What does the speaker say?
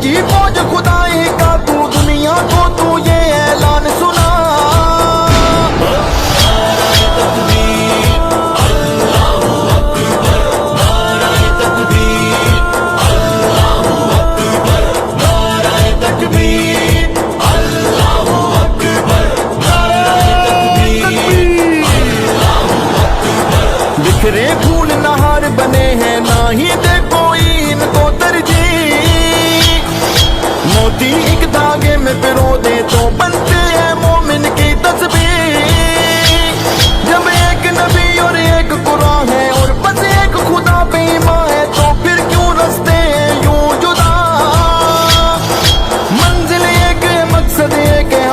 کی فوج خدائی کا تو دنیا کو تو یہ اعلان سنا۔ بکھرے پھول نہار بنے ہیں نہ ہی دے کوئی ان کو ترجیح، موتی ایک دھاگے میں پرو دے تو بنتے ہیں مومن کی تصویر۔ جب ایک نبی اور ایک قرآن ہے اور بس ایک خدا پہ ایمان ہے تو پھر کیوں رستے ہیں یوں جدا؟ منزل ایک ہے، مقصد ایک ہے